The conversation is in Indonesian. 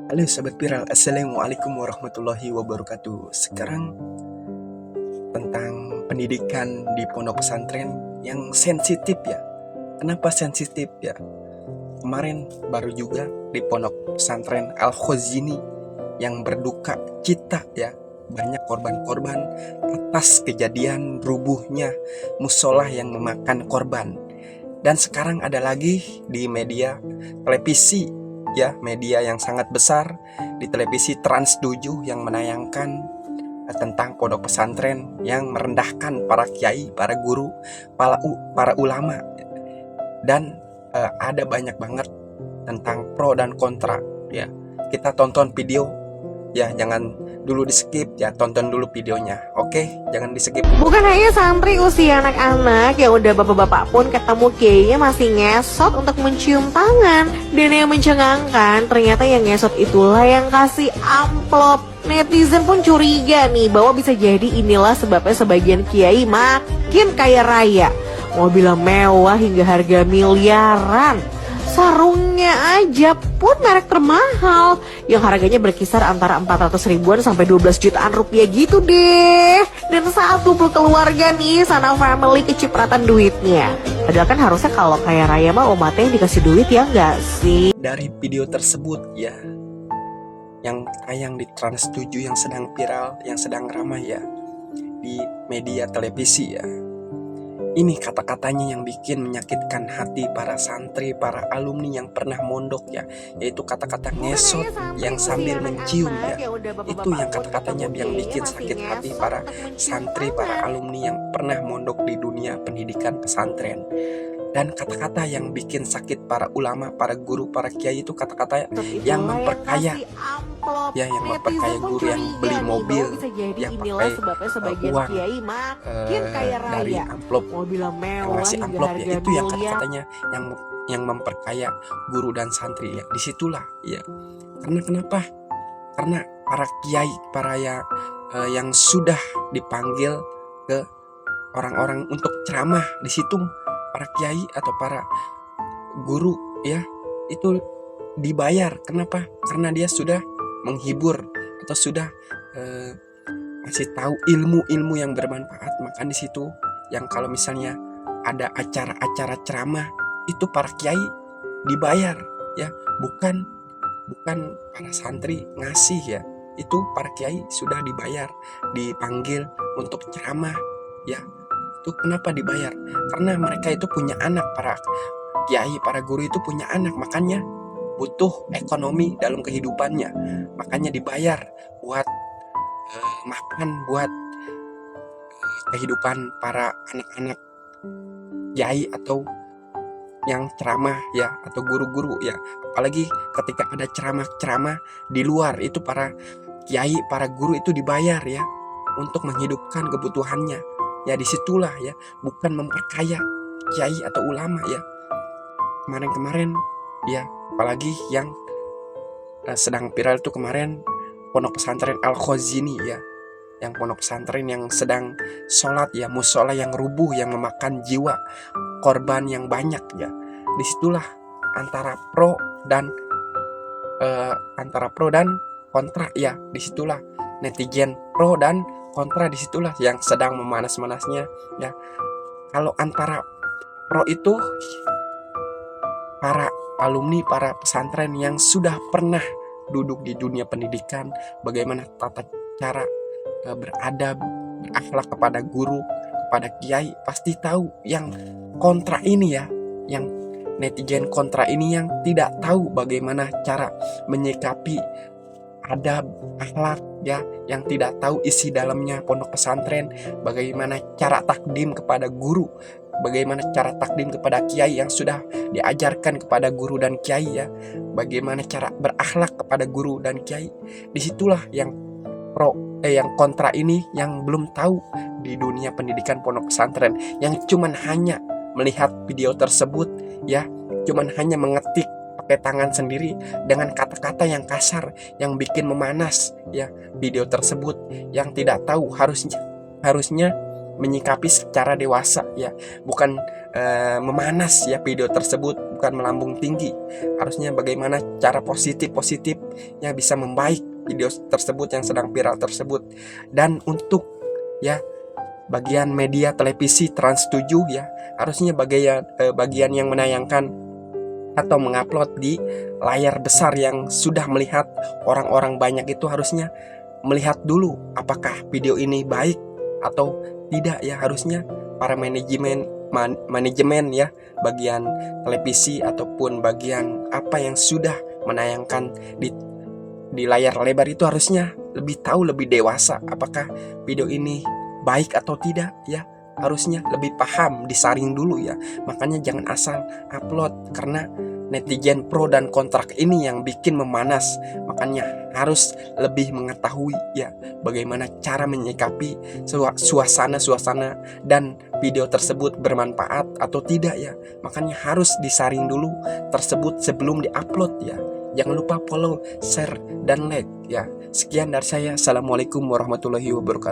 Halo Sobat Viral, Assalamualaikum warahmatullahi wabarakatuh. Sekarang tentang pendidikan di pondok pesantren yang sensitif ya. Kenapa sensitif ya? Kemarin baru juga di pondok pesantren Al-Khazini yang berduka cita ya. Banyak korban-korban atas kejadian rubuhnya musola yang memakan korban. Dan sekarang ada lagi di media televisi ya, media yang sangat besar di televisi Trans 7 yang menayangkan tentang pondok pesantren yang merendahkan para kiai, para guru, para ulama. Dan ada banyak banget tentang pro dan kontra ya. Kita tonton video ya, jangan dulu di skip ya, tonton dulu videonya. Oke, jangan di skip. Bukan hanya santri usia anak-anak yang udah bapak-bapak pun ketemu kiainya masih ngesot untuk mencium tangan. Dan yang mencengangkan, ternyata yang ngesot itulah yang kasih amplop. Netizen pun curiga nih bahwa bisa jadi inilah sebabnya sebagian kiai makin kaya raya. Mobil mewah hingga harga miliaran. Sarungnya aja pun merek termahal yang harganya berkisar antara 400 ribuan sampai 12 jutaan rupiah gitu deh. Dan satu keluarga nih, sana family kecipratan duitnya. Padahal kan harusnya kalau kaya raya mah umatnya yang dikasih duit ya enggak sih? Dari video tersebut ya, yang tayang di Trans 7 yang sedang viral, yang sedang ramai ya di media televisi ya. Ini kata-katanya yang bikin menyakitkan hati para santri, para alumni yang pernah mondok ya, yaitu kata-kata ngesot yang sambil mencium ya. Itu yang kata-katanya yang bikin sakit hati para santri, para alumni yang pernah mondok di dunia pendidikan pesantren. Dan kata-kata yang bikin sakit para ulama, para guru, para kiai itu kata-kata yang memperkaya ya, yang memperkaya guru yang beli mobil, yang pakai uang dari amplop, yang ngasih amplop ya. Itu yang kata-katanya yang memperkaya guru dan santri ya. Disitulah ya. Karena kenapa? Karena para kiai, para yang sudah dipanggil ke orang-orang untuk ceramah di situ, para kiai atau para guru ya, itu dibayar. Kenapa? Karena dia sudah menghibur atau sudah masih tahu ilmu-ilmu yang bermanfaat. Maka di situ yang kalau misalnya ada acara-acara ceramah, itu para kiai dibayar ya, bukan para santri ngasih ya. Itu para kiai sudah dibayar, dipanggil untuk ceramah ya. Itu kenapa dibayar? Karena mereka itu punya anak, para kiai, para guru itu punya anak, makanya butuh ekonomi dalam kehidupannya, makanya dibayar buat makan, buat kehidupan para anak-anak kiai atau yang ceramah ya, atau guru-guru ya. Apalagi ketika ada ceramah-ceramah di luar, itu para kiai, para guru itu dibayar ya untuk menghidupkan kebutuhannya ya. Disitulah ya, bukan memperkaya kiai atau ulama ya. Kemarin ya, apalagi yang sedang viral itu kemarin pondok pesantren Al-Khazini ya, yang pondok pesantren yang sedang sholat ya, musola yang rubuh yang memakan jiwa korban yang banyak ya. Disitulah antara pro dan kontra ya. Disitulah netizen pro dan kontra, disitulah yang sedang memanas-manasnya ya. Kalau antara pro itu para alumni, para pesantren yang sudah pernah duduk di dunia pendidikan, bagaimana tata cara beradab, berakhlak kepada guru, kepada kiai, pasti tahu. Yang kontra ini ya, yang netizen kontra ini yang tidak tahu bagaimana cara menyikapi adab, akhlak ya, yang tidak tahu isi dalamnya pondok pesantren, bagaimana cara takdim kepada guru, bagaimana cara takdim kepada kiai yang sudah diajarkan kepada guru dan kiai ya, bagaimana cara berakhlak kepada guru dan kiai. Disitulah yang yang kontra ini yang belum tahu di dunia pendidikan pondok pesantren, yang cuman hanya melihat video tersebut ya, cuman hanya mengetik pakai tangan sendiri dengan kata-kata yang kasar yang bikin memanas ya video tersebut, yang tidak tahu harusnya menyikapi secara dewasa ya, bukan memanas ya video tersebut, bukan melambung tinggi. Harusnya bagaimana cara positif ya bisa membaik video tersebut yang sedang viral tersebut. Dan untuk ya bagian media televisi Trans 7 ya, harusnya bagian yang menayangkan atau mengupload di layar besar yang sudah melihat orang-orang banyak itu harusnya melihat dulu apakah video ini baik atau tidak ya. Harusnya para manajemen ya, bagian televisi ataupun bagian apa yang sudah menayangkan di layar lebar itu harusnya lebih tahu, lebih dewasa apakah video ini baik atau tidak ya. Harusnya lebih paham, disaring dulu ya. Makanya jangan asal upload, karena netizen pro dan kontrak ini yang bikin memanas. Makanya harus lebih mengetahui ya bagaimana cara menyikapi suasana dan video tersebut bermanfaat atau tidak ya. Makanya harus disaring dulu tersebut sebelum diupload ya. Jangan lupa follow, share, dan like ya. Sekian dari saya. Assalamualaikum warahmatullahi wabarakatuh.